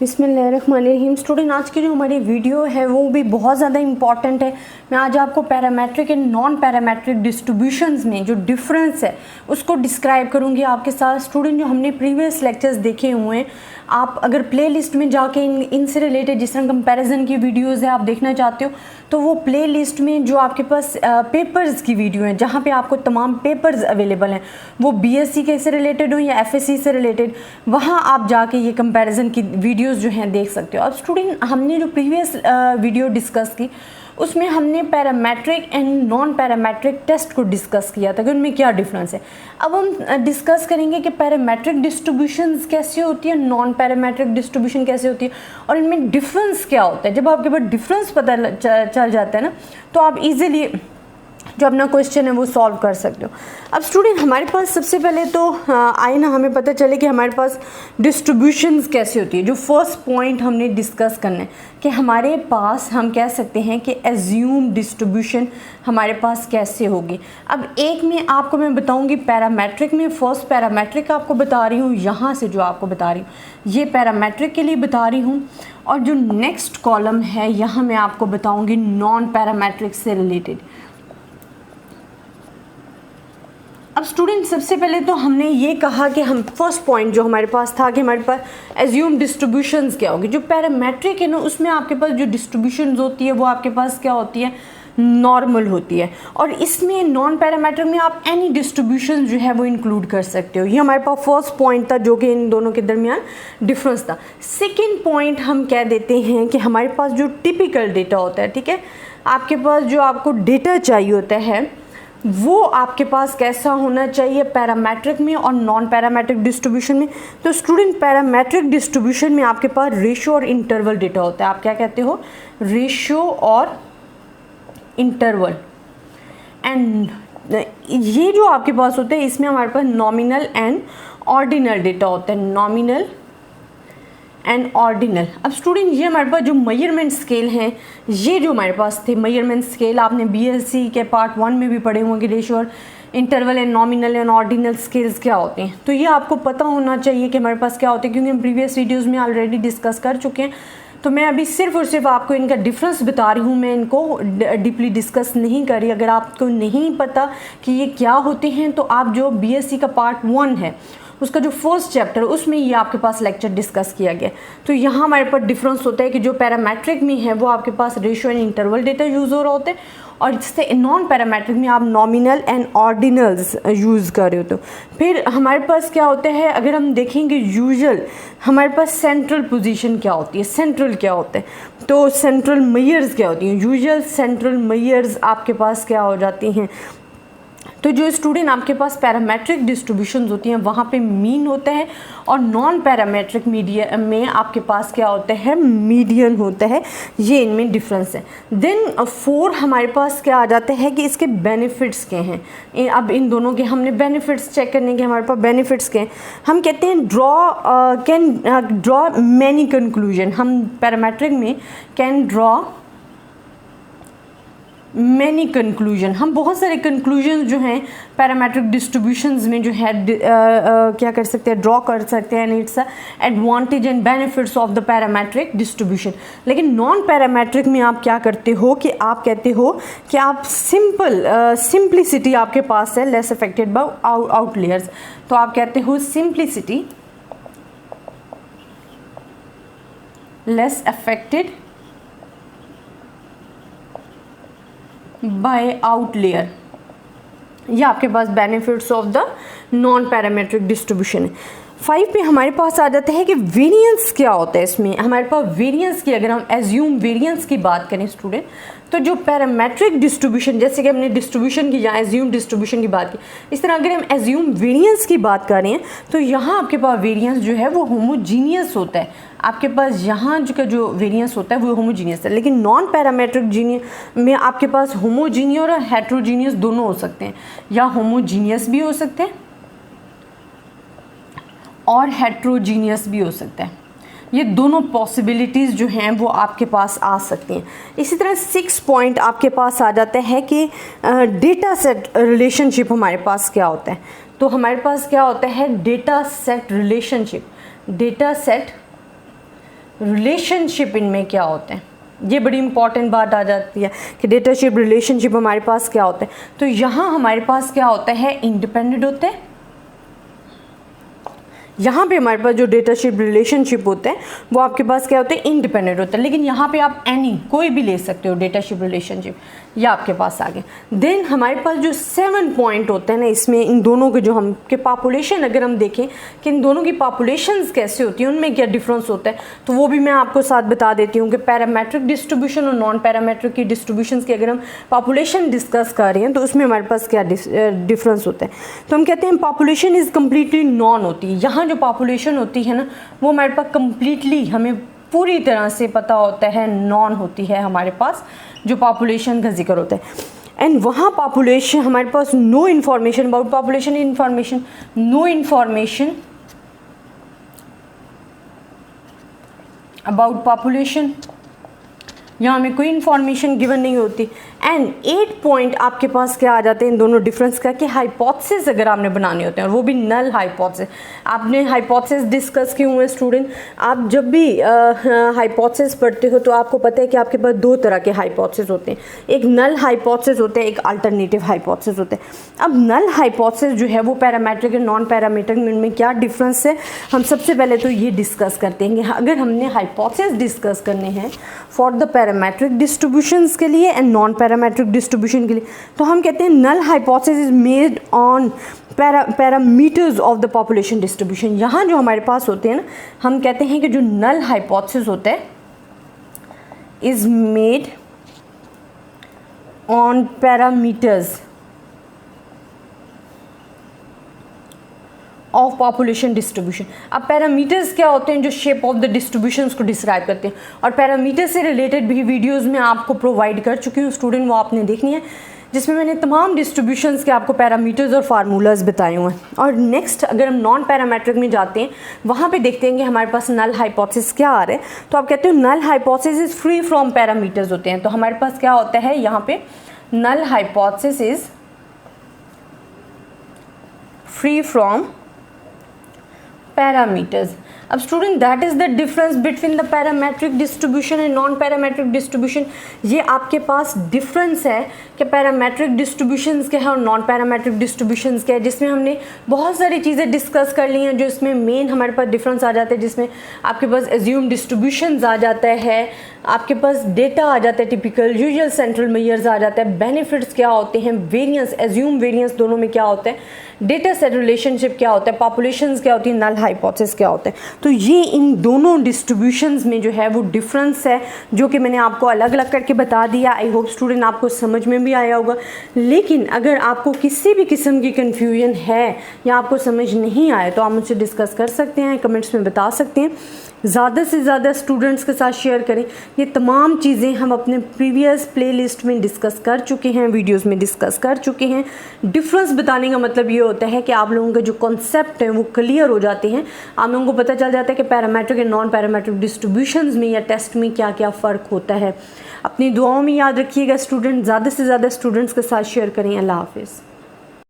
बिस्मिल्लाहिर्रहमानिर्रहीम। स्टूडेंट, आज की जो हमारी वीडियो है वो भी बहुत ज़्यादा इंपॉर्टेंट है। मैं आज आपको parametric and non parametric distributions में जो डिफरेंस है उसको डिस्क्राइब करूंगी आपके साथ। स्टूडेंट, जो हमने प्रीवियस लेक्चर्स देखे हुए हैं, आप अगर प्लेलिस्ट में जाके इनसे रिलेटेड जिस तरह कंपैरिजन की वीडियोज़ है आप देखना चाहते हो तो वो प्ले लिस्ट में जो आपके पास पेपर्स की वीडियो है जहाँ पे आपको तमाम पेपर्स अवेलेबल हैं, वो बीएससी के से रिलेटेड हो या एफएससी से रिलेटेड, वहाँ आप जाके ये कंपैरिजन की वीडियोस जो हैं देख सकते हो। अब स्टूडेंट, हमने जो प्रीवियस वीडियो डिस्कस की उसमें हमने parametric and non parametric test को डिस्कस किया था कि उनमें क्या डिफरेंस है। अब हम डिस्कस करेंगे कि पैरामेट्रिक डिस्ट्रीब्यूशंस कैसे होती है, नॉन पैरामेट्रिक डिस्ट्रीब्यूशन कैसे होती है और इनमें डिफरेंस क्या होता है। जब आपके पास डिफरेंस पता चल जाता है ना, तो आप इजीली जो अपना क्वेश्चन है वो सॉल्व कर सकते हो। अब स्टूडेंट, हमारे पास सबसे पहले तो आए ना हमें पता चले कि हमारे पास डिस्ट्रीब्यूशंस कैसे होती है। जो फर्स्ट पॉइंट हमने डिस्कस करना है कि हमारे पास हम कह सकते हैं कि एज्यूम डिस्ट्रीब्यूशन हमारे पास कैसे होगी। अब एक में आपको मैं बताऊंगी पैरामेट्रिक में, फर्स्ट पैरामेट्रिक आपको बता रही हूँ, यहाँ से जो आपको बता रही हूँ ये पैरामेट्रिक के लिए बता रही हूँ, और जो नेक्स्ट कॉलम है यहाँ मैं आपको बताऊँगी नॉन पैरामेट्रिक से रिलेटेड। अब स्टूडेंट, सबसे पहले तो हमने ये कहा कि हम फर्स्ट पॉइंट जो हमारे पास था कि हमारे पास एज्यूम डिस्ट्रीब्यूशंस क्या होगी। जो पैरामेट्रिक है ना, उसमें आपके पास जो डिस्ट्रीब्यूशंस होती है वो आपके पास क्या होती है, नॉर्मल होती है। और इसमें नॉन पैरामेट्रिक में आप एनी डिस्ट्रीब्यूशन जो है वो इंक्लूड कर सकते हो। ये हमारे पास फर्स्ट पॉइंट था जो कि इन दोनों के दरमियान डिफरेंस था। सेकेंड पॉइंट हम कह देते हैं कि हमारे पास जो टिपिकल डेटा होता है, ठीक है, आपके पास जो आपको डेटा चाहिए होता है वो आपके पास कैसा होना चाहिए पैरामेट्रिक में और नॉन पैरामेट्रिक डिस्ट्रीब्यूशन में। तो स्टूडेंट, पैरामेट्रिक डिस्ट्रीब्यूशन में आपके पास रेशियो और इंटरवल डेटा होता है। आप क्या कहते हो, रेशियो और इंटरवल। एंड ये जो आपके पास होते हैं इसमें हमारे पास नॉमिनल एंड ऑर्डिनल डेटा होता है, नॉमिनल एंड ऑर्डिनल। अब स्टूडेंट, ये हमारे पास जो मेजरमेंट स्केल हैं, ये जो हमारे पास थे मेजरमेंट स्केल, आपने बीएससी के पार्ट 1 में भी पढ़े होंगे रेशियो और interval and nominal and ordinal scales क्या होते हैं। तो ये आपको पता होना चाहिए कि हमारे पास क्या होते हैं, क्योंकि हम प्रीवियस वीडियोज़ में ऑलरेडी डिस्कस कर चुके हैं। तो मैं अभी सिर्फ और सिर्फ आपको इनका डिफरेंस बता रही हूँ, मैं इनको डीपली डिस्कस नहीं कर रही। अगर आपको नहीं पता कि ये क्या होते हैं तो आप जो बीएससी का पार्ट 1 है उसका जो फर्स्ट चैप्टर उसमें ये आपके पास लेक्चर डिस्कस किया गया। तो यहाँ हमारे पास डिफरेंस होता है कि जो पैरामेट्रिक में है वो आपके पास ratio and interval data use हो रहा होता है, और जिससे नॉन पैरामेट्रिक में आप नॉमिनल एंड ऑर्डिनल्स यूज़ कर रहे हो। तो फिर हमारे पास क्या होता है, अगर हम देखेंगे यूजुअल हमारे पास सेंट्रल पोजीशन क्या होती है, सेंट्रल क्या होता है, तो सेंट्रल मेजर्स क्या होती हैं, यूजुअल सेंट्रल मेजर्स आपके पास क्या हो जाती हैं। तो जो स्टूडेंट आपके पास पैरामेट्रिक डिस्ट्रीब्यूशंस होती हैं वहाँ पे मीन होता है, और नॉन पैरामेट्रिक मीडिया में आपके पास क्या होता है, मीडियन होता है। ये इनमें डिफरेंस है। देन 4 हमारे पास क्या आ जाता है कि इसके बेनिफिट्स क्या हैं। अब इन दोनों के हमने बेनिफिट्स चेक करने के, हमारे पास बेनिफिट्स क्या हैं। हम कहते हैं ड्रॉ मैनी कंक्लूजन। हम पैरामेट्रिक में कैन ड्रॉ मैनी कंक्लूजन, हम बहुत सारे कंक्लूजन जो हैं पैरामेट्रिक डिस्ट्रीब्यूशंस में जो है क्या कर सकते हैं, ड्रॉ कर सकते हैं। It's advantage and benefits of the parametric distribution. लेकिन नॉन पैरामेट्रिक में आप क्या करते हो कि आप कहते हो कि आप सिंप्लिसिटी आपके पास है, लेस अफेक्टेड बाय आउटलेयर्स। तो आप कहते हो simplicity less affected by outlier. ये आपके पास benefits of the non parametric distribution है। 5 पे हमारे पास आ जाता है कि वेरिएंस क्या होता है। इसमें हमारे पास वेरिएंस की, अगर हम एज्यूम वेरिएंस की बात करें स्टूडेंट, तो जो पैरामेट्रिक डिस्ट्रीब्यूशन, जैसे कि हमने डिस्ट्रीब्यूशन की या एज्यूम डिस्ट्रीब्यूशन की बात की, इस तरह अगर हम एज्यूम वेरिएंस की बात कर रहे हैं तो यहाँ आपके पास वेरिएंस जो है वो होमोजीनियस होता है। आपके पास यहाँ जो वेरिएंस होता है वो होमोजीनियस है। लेकिन नॉन पैरामेट्रिक में आपके पास होमोजीनियस और हेट्रोजीनियस दोनों हो सकते हैं, या होमोजीनियस भी हो सकते हैं और हेट्रोजीनियस भी हो सकता है। ये दोनों पॉसिबिलिटीज़ जो हैं वो आपके पास आ सकती हैं। इसी तरह 6 पॉइंट आपके पास आ जाता है कि डेटा सेट रिलेशनशिप हमारे पास क्या होता है। तो हमारे पास क्या होता है, data set relationship. Data set relationship इनमें क्या होते हैं। ये बड़ी इंपॉर्टेंट बात आ जाती है कि डेटा शेप रिलेशनशिप हमारे पास क्या होते हैं। तो यहाँ हमारे पास क्या होता है, इंडिपेंडेंट होते हैं। यहाँ पे हमारे पास जो डेटा शेप रिलेशनशिप होते हैं वो आपके पास क्या होते हैं, इंडिपेंडेंट होते हैं। लेकिन यहाँ पे आप एनी कोई भी ले सकते हो डेटा शेप रिलेशनशिप, या आपके पास आ गए। देन हमारे पास जो 7 पॉइंट होते हैं ना, इसमें इन दोनों के जो हम के पॉपुलेशन अगर हम देखें कि इन दोनों की पॉपुलेशंस कैसे होती हैं, उनमें क्या डिफरेंस होता है, तो वो भी मैं आपको साथ बता देती हूँ कि पैरामेट्रिक डिस्ट्रीब्यूशन और नॉन पैरामेट्रिक की डिस्ट्रीब्यूशंस की अगर हम पॉपुलेशन डिस्कस कर रहे हैं तो उसमें हमारे पास क्या डिफरेंस होता है। तो हम कहते हैं पॉपुलेशन इज़ कम्प्लीटली नॉन होती है। यहाँ जो पॉपुलेशन होती है ना, वो हमारे पास कम्प्लीटली हमें पूरी तरह से पता होता है नॉन होती है हमारे पास जो पॉपुलेशन का जिक्र होता है। एंड वहाँ पॉपुलेशन हमारे पास no information about population information, no information about population, यहाँ हमें कोई इन्फॉर्मेशन गिवन नहीं होती। एंड 8 पॉइंट आपके पास क्या आ जाते हैं इन दोनों डिफरेंस का, कि हाइपोथेसिस अगर आपने बनाने होते हैं, और वो भी नल हाइपोथेसिस। आपने हाइपोथेसिस डिस्कस किए हुए स्टूडेंट, आप जब भी हाइपोथेसिस पढ़ते हो तो आपको पता है कि आपके पास 2 तरह के हाइपोथेसिस होते हैं, एक नल हाइपोथेसिस होते हैं, एक अल्टरनेटिव हाइपोथेसिस होते हैं। अब नल हाइपोथेसिस जो है वो पैरामेट्रिक और नॉन पैरामेट्रिक में क्या डिफरेंस है, हम सबसे पहले तो ये डिस्कस करते हैं कि अगर हमने हाइपोथेसिस डिस्कस करने हैं फॉर द पैरामेट्रिक डिस्ट्रीब्यूशंस के लिए एंड नॉन पैरामेट्रिक डिस्ट्रीब्यूशन के लिए, तो हम कहते हैं null hypothesis is made on parameters of the population distribution. यहाँ जो हमारे पास होते हैं ना, हम कहते हैं कि जो नल हाइपोथेसिस होता है is made on parameters of population distribution. अब पैरामीटर्स क्या होते हैं, जो शेप ऑफ द डिस्ट्रीब्यूशंस को डिस्क्राइब करते हैं, और पैरामीटर से रिलेटेड भी वीडियोस में आपको प्रोवाइड कर चुकी हूँ स्टूडेंट, वो आपने देखनी है, जिसमें मैंने तमाम डिस्ट्रीब्यूशंस के आपको पैरामीटर्स और फार्मूलाज बताए हुए हैं। और नेक्स्ट अगर हम नॉन पैरामेट्रिक में जाते हैं, वहाँ पे देखते हैं कि हमारे पास नल हाइपोथेसिस क्या आ रहा है। तो आप कहते हो null hypothesis is free from parameters होते हैं। तो हमारे पास क्या होता है यहाँ पे, null hypothesis is free from parameters। अब student that is the difference between the parametric distribution and non parametric distribution. ये आपके पास डिफरेंस है कि पैरामेट्रिक डिस्ट्रीब्यूशंस क्या है और नॉन पैरामेट्रिक डिस्ट्रीब्यूशंस क्या है, जिसमें हमने बहुत सारी चीज़ें डिस्कस कर ली हैं। जो इसमें मेन हमारे पास डिफरेंस आ जाता है, जिसमें आपके पास एज्यूम डिस्ट्रीब्यूशंस आ जाता है, आपके पास डेटा आ जाता है, टिपिकल यूजुअल सेंट्रल मेजर्स आ जाता है, बेनिफिट्स क्या होते हैं, वेरिएंस एज्यूम वेरिएंस दोनों में क्या होता है, डेटा सेट रिलेशनशिप क्या होता है, पॉपुलेशंस क्या होती है, नल हाइपोथेसिस क्या होता है। तो ये इन दोनों डिस्ट्रीब्यूशंस में जो है वो डिफरेंस है, जो कि मैंने आपको अलग अलग करके बता दिया। आई होप स्टूडेंट आपको समझ में भी आया होगा। लेकिन अगर आपको किसी भी किस्म की कन्फ्यूजन है या आपको समझ नहीं आए तो आप मुझसे डिस्कस कर सकते हैं, कमेंट्स में बता सकते हैं। ज़्यादा से ज़्यादा स्टूडेंट्स के साथ शेयर करें। ये तमाम चीज़ें हम अपने प्रीवियस प्लेलिस्ट में डिस्कस कर चुके हैं, वीडियोस में डिस्कस कर चुके हैं। डिफरेंस बताने का मतलब ये होता है कि आप लोगों के जो कॉन्सेप्ट हैं वो क्लियर हो जाते हैं। आप लोगों को पता चल जाता है कि parametric and non parametric distributions में या टेस्ट में क्या क्या फ़र्क होता है। अपनी दुआओं में याद रखिएगा स्टूडेंट, ज़्यादा से ज़्यादा स्टूडेंट्स के साथ शेयर करें। अल्लाह हाफिज़।